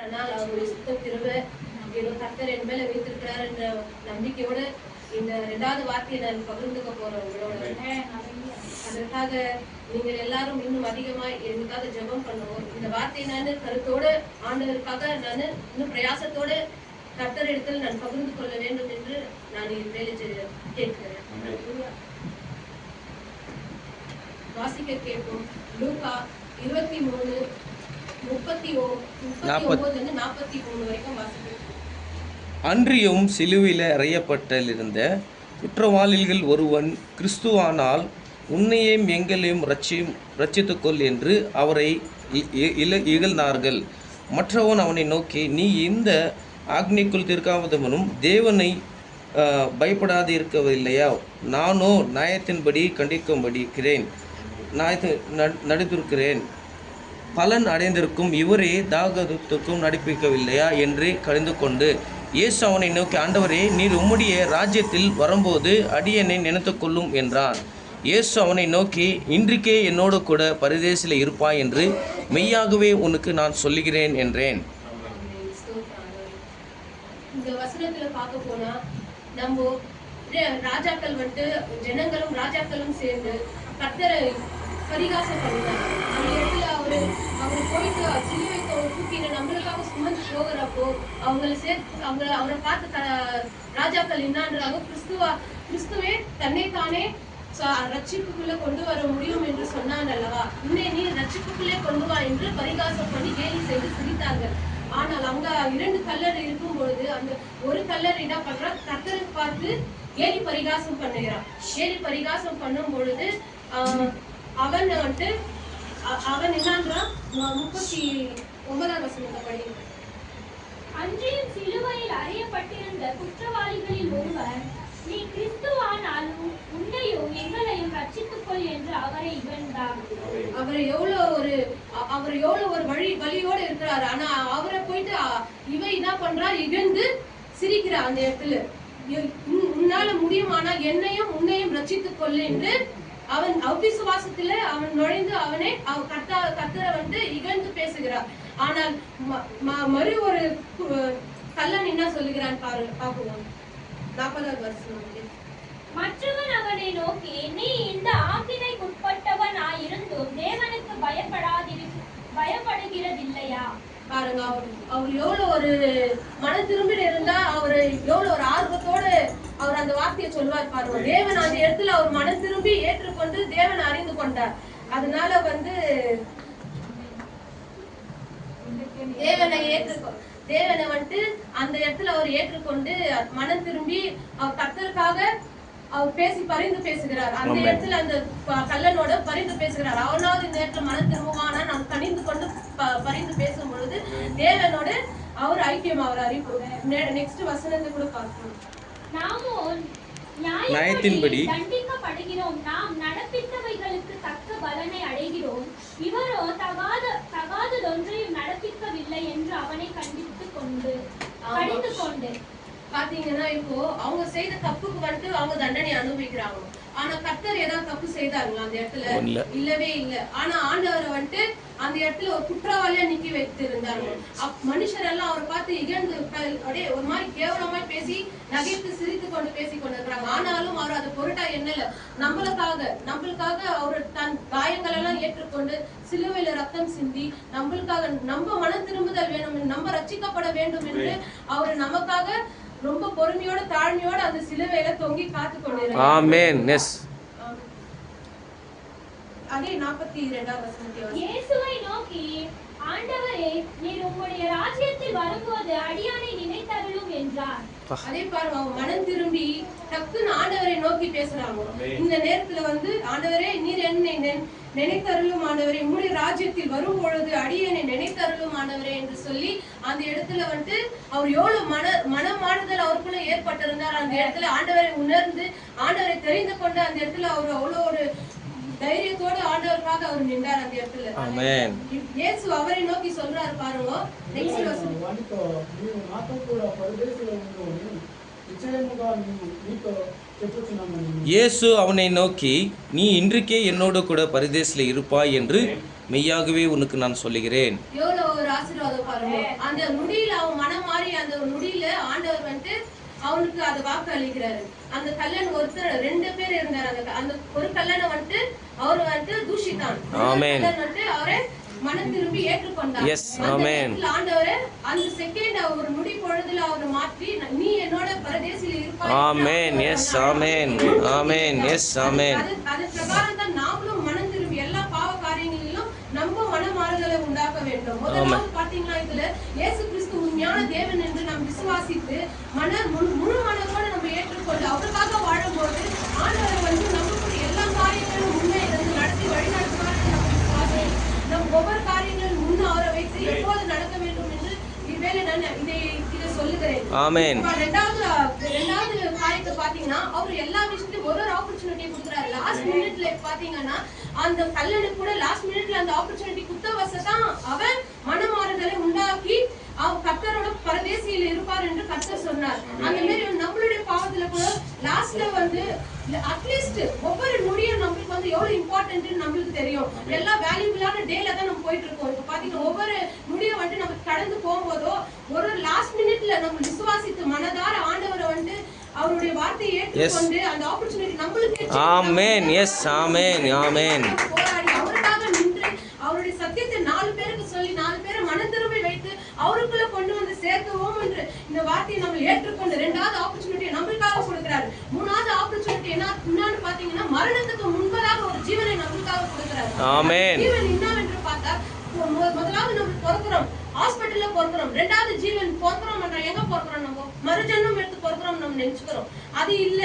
ஆனால் அவருடைய சுத்தம் திரும்ப ஏதோ கர்த்தர் என் மேல வைத்திருக்கிறார் என்ற நம்பிக்கையோட இந்த 2வது வார்த்தையை நான் பகிர்ந்துக்க போறேன் உங்களோட. அதற்காக நீங்கள் எல்லாரும் இன்னும் அதிகமா எனக்காக ஜெபம் பண்ணுவோம். இந்த வார்த்தையை நான் கருத்தோட ஆண்டவருக்காக நான் இன்னும் பிரயாசத்தோட கர்த்தரிடத்தில் நான் பகிர்ந்து கொள்ள வேண்டும் என்று நான் வேலை கேட்கிறேன். வாசிக்க கேட்போம். லூக்கா 23:39-43 வரைக்கும் வாசிக்கிறோம். அன்றியும் சிலுவையில் அறையப்பட்டிருந்த குற்றவாளிகள் ஒருவன், கிறிஸ்துவானால் உன்னையும் எங்களையும் ரட்சித்துக்கொள் என்று அவரை இகழ்ந்தார்கள். மற்றவன் அவனை நோக்கி, நீ இந்த ஆக்னிக்குள் தீர்க்காதவனும் தேவனை பயப்படாது இருக்கவில்லையா? நானோ நியாயத்தின்படி கண்டிக்கும்படிக்கிறேன், நடித்திருக்கிறேன். பலன் அடைந்திருக்கும் இவரே தாகத்துக்கும் நடிப்பிக்கவில்லையா என்று கடிந்து கொண்டு இயேசு அவனை நோக்கி, ஆண்டவரே, நீர் உம்முடைய ராஜ்யத்தில் வரும்போது அடியனை நினைத்து கொள்ளும் என்றான். இயேசு அவனை நோக்கி, இன்றைக்கே என்னோடு கூட பரதேசில் இருப்பாய் என்று மெய்யாகவே உனக்கு நான் சொல்லுகிறேன் என்றேன். இந்த வசனத்துல பார்க்க போனா நம்ம ராஜாக்கள் வந்துட்டு ஜனங்களும் ராஜாக்களும் சேர்ந்து கர்த்தரை பரிகாசம் பண்ணுவாங்க. அந்த இடத்துல அவரு போயிட்டு சிலுவை தூக்கின நம்மளுக்காக சுமந்து போகிறப்போ அவரை பார்த்து ராஜாக்கள் என்னான்றாங்க, கிறிஸ்துவே தன்னைத்தானே ரட்சிப்புக்குள்ள கொண்டு வர முடியும் என்று சொன்னான் அல்லவா, இன்னே நீ ரட்சிப்புக்குள்ளே கொண்டு வா என்று பரிகாசம் பண்ணி கேலி செய்து சிரித்தார்கள். ஆனால் அங்க 2 கல்லறை இருக்கும் பொழுது அந்த ஒரு கல்லறை என்ன பண்றா, கர்த்தருக்கு பார்த்து கேலி பரிகாசம் பண்ணுகிறான். கேலி பரிகாசம் பண்ணும் பொழுது அவன் என்னன்றான், 39ஆம் வசனத்தை படிங்க. அன்றியும் சிலுவையில் அறையப்பட்டிருந்த குற்றவாளிகளில் ஒருவர், நீ கிறிஸ்துவானால் உன்னையும் எங்களையும் ரட்சித்துக்கொள் என்று அவரை இகழ்ந்தார். அவர் எவ்வளவு ஒரு வழியோடு இருக்கிறாரு. ஆனா அவரை போயிட்டு இவன் என்ன பண்றா, இகழ்ந்து சிரிக்கிறா. அந்த இடத்துல உன்னால முடியுமானா என்னையும் உன்னையும் ரட்சித்துக் கொள்ளு என்று அவன் அவிசுவாசத்துல அவன் நுழைந்து அவனை கர்த்தரை வந்து இகழ்ந்து பேசுகிறார். ஆனால் மறு ஒரு கல்லன் என்ன சொல்லுகிறான் பாக்குவோம். 40வது வசனம். மற்றவன் அவனை நோக்கி, நீ இந்த ஆக்கினைக்குட்பட்டவன் ஆயிருந்தும் தேவனுக்கு பயப்படுகிறதில்லையா? பாருங்க, அவர் எவ்வளவு ஒரு மன திரும்பிட இருந்தா அவரு எவ்வளவு ஒரு ஆர்வத்தோடு அவர் அந்த வார்த்தையை சொல்வார் பாருங்க. தேவன் அந்த இடத்துல அவர் மன திரும்பி ஏற்றுக்கொண்டு தேவன் அறிந்து கொண்டார். அதனால வந்து தேவனை வந்துட்டு அந்த இடத்துல அவர் ஏற்றுக்கொண்டு மனம் திரும்பி அவர் கர்த்தருக்காக அவர் பரிந்து பேசுகிறார். அந்த இடத்துல அந்த கல்லனோட பரிந்து பேசுகிறார். அவனாவது இந்த இடத்துல மனம் திரும்புவானா நாம் கணிந்து கொண்டு பரிந்து பேசும் பொழுது தேவனோட அவர் ஐக்கியம் அவர் அறிவு. நெக்ஸ்ட் வசனத்தை கூட பார்க்கணும். நாமோ நியாயத்தின்படி தண்டிக்கப்படுகிறோம், நாம் நடப்பித்தவைகளுக்கு தக்க பலனை அடைகிறோம், இவரோ தகாததொன்றையும் நடப்பிக்கவில்லை என்று அவனை கடிந்து கொண்டு பாத்தீங்கன்னா இப்போ அவங்க செய்த தப்புக்கு வந்துட்டு அவங்க தண்டனை அனுபவிக்கிறாங்க. ஆனா கர்த்தர் ஏதாவது தப்பு செய்தாங்களா அந்த இடத்துல? இல்லவே இல்ல. ஆனா ஆண்டவரை வந்துட்டு அந்த இடத்துல ஒரு குற்றவாளியா நிக்கி வைத்து இருந்தாங்க. மனுஷர் எல்லாம் அவரை பார்த்து இகழ்ந்து அப்படியே ஒரு மாதிரி கேவலமா பேசி நகைத்து சிரித்து கொண்டு பேசி கொண்டிருக்கிறாங்க. ஆனாலும் அவர் அதை பொருட்டா என்னல நம்மளுக்காக அவர் தன் காயங்கள் எல்லாம் ஏற்றுக்கொண்டு சிலுவையில ரத்தம் சிந்தி நம்மளுக்காக நம்ம மன திரும்புதல் வேணும், நம்ம ரட்சிக்கப்பட வேண்டும் என்று அவர் நமக்காக ரொம்ப பொறுமையோட தாழ்மையோட அந்த சிலுவையில தொங்கி காத்து கொண்டிருக்கிறார். ஆமென். எஸ். அதே 42ஆம் வசனத்தை இயேசுவை நோக்கி, ஆண்டவரே, நீர் உம்முடைய ராஜ்யத்தில் வரும்போது அடியானை நினைத்தருளும் என்றார். அதே பாருங்க, அவங்க மனம் திரும்பி டக்குன்னு ஆண்டவரை நோக்கி பேசுறாங்க. இந்த நேரத்துல வந்து, ஆண்டவரே, நீர் என்னை நினைத்தருளும் ஆண்டவரே, உம்முடைய ராஜ்யத்தில் வரும் பொழுது அடியனை நினைத்தருளும் ஆண்டவரே என்று சொல்லி அந்த இடத்துல வந்து அவர் எவ்வளவு மனமாறுதல் அவருக்குள்ள ஏற்பட்டிருந்தார். அந்த இடத்துல ஆண்டவரை உணர்ந்து ஆண்டவரை தெரிந்து கொண்டு அந்த இடத்துல அவர் அவ்வளவு ஒரு தைரியத்தோடு ஆண்டவருக்காக அவர் நின்றார் அந்த இடத்துல. ஆமென். இயேசு அவரை நோக்கி சொல்றாரு பாருங்க. நெக்ஸ்ட் வசனம். இயேசு அவனை நோக்கி, நீ இன்றைக்கே என்னோடு கூட பரதேசில் இருப்பாய் என்று மெய்யாகவே உனக்கு நான் சொல்லுகிறேன். எவ்வளவு ஒரு ஆசீர்வாதம் பாருங்க. அந்த நொடியில அவன் மனம் மாறி அந்த நொடியில ஆண்டவர் வந்துட்டு அவனுக்கு அது வாக்கு அளிக்கிறாரு. அந்த கல்லன் ஒருத்தர் 2 பேர் இருந்தாரு. அந்த ஒரு கல்லனை வந்துட்டு அவரு வந்துட்டு தூஷித்தான். வந்துட்டு அவரை மனம் திரும்பி ஏற்றுக்கொண்டார். ஆண்டவரே அந்த செகண்ட் ஒரு நொடி பொழுதுல அவரை மாற்றி நீ என்னோட பரதேசில இருப்பாய். Amen. Yes amen. Amen. Yes amen. அது பிரகாரம் தான் நாமளும் மனம் திரும்பி எல்லா பாவ காரியங்களிலும் நம்ம மனமாறுதலை உண்டாக்க வேண்டும். முதலாவது பாத்தீங்கன்னா இதுல இயேசு கிறிஸ்து உண்மையான தேவன் என்று நாம் விசுவாசித்து முழு மனதோட நம்ம ஏற்றுக்கொண்டு அவருக்காக வாழும்போது ஆண்டவர் வந்து நமக்கு எல்லா காரியங்களும் முன்னே நடத்தி வழிநடத்துவார். நம் ஒவ்வொரு காரியங்களும் முன்ன அவரை வைத்து எப்போது நடக்க வேண்டும் என்று இவ்வேளை நான் இதை சொல்லுகிறேன். ஆமென். ரெண்டாவது காரியத்தை பாத்தீங்கன்னா அவர் எல்லா விஷயத்தையும் ஒரு ஆப்பர்ச்சுனிட்டி கொடுக்குறாரு. லாஸ்ட் மினிட்ல பாத்தீங்கன்னா அந்த கல்லனுக்கு கூட லாஸ்ட் மினிட்ல அந்த ஆப்பர்ச்சுனிட்டி குத்த வசதான் அவன் மனமாறுதலை உண்டாக்கி அவன் கர்த்தரோட பரதேசியில இருப்பார் என்று கர்த்தர் சொன்னார். அந்த மாதிரி நம்மளுடைய பாவத்துல கூட லாஸ்ட்ல வந்து அட்லீஸ்ட் ஒவ்வொரு நொடியும் நம்மளுக்கு வந்து எவ்வளவு இம்பார்ட்டன்ட் நம்மளுக்கு தெரியும். எல்லா வேல்யூபிளான டேல தான் நம்ம போயிட்டு இருக்கோம். இப்ப பாத்தீங்கன்னா ஒவ்வொரு நொடியும் வந்து நம்ம கடந்து போகும்போதோ ஒரு லாஸ்ட் மினிட்ல நம்ம விசுவாசித்து மனதார ஆண்டவரை வந்து அவருடைய வார்த்தையை ஏற்றுக்கொண்டு அந்த ஆப்பர்ச்சுனிட்டி நம்மளுக்கு ஆமென். Yes amen. ஆமென். போராடி அவருக்காக நின்று அவருடைய சத்தியத்தை 4 பேருக்கு சொல்லி 4 பேரை மனம் திரும்பி வைத்து அவருக்குள்ள கொண்டு வந்து சேர்த்துவோம் என்று இந்த வார்த்தையை நம்ம ஏற்றுக்கொண்டு 2வது ஆப்பர்ச்சுனிட்டியை நம்மளுக்காக கொடுக்கிறாரு. 3வது ஆப்பர்ச்சுனிட்டி என்னன்னு பாத்தீங்கன்னா மரணத்துக்கு முன்பதாக ஒரு ஜீவனை நம்மளுக்காக கொடுக்கிறாரு. ஆமென். ஜீவன் என்னவென்று பார்த்தா முதலாவது நம்ம பிறக்கிறோம், ஹாஸ்பிட்டல்ல பிறக்கிறோம். 2வது ஜீவன் பிறக்கிறோம் எங்க பிறக்கிறோம்? நம்ம மறுஜன்மம் எடுத்து பிறக்கிறோம் நம்ம நினைச்சுக்கிறோம். அது இல்ல.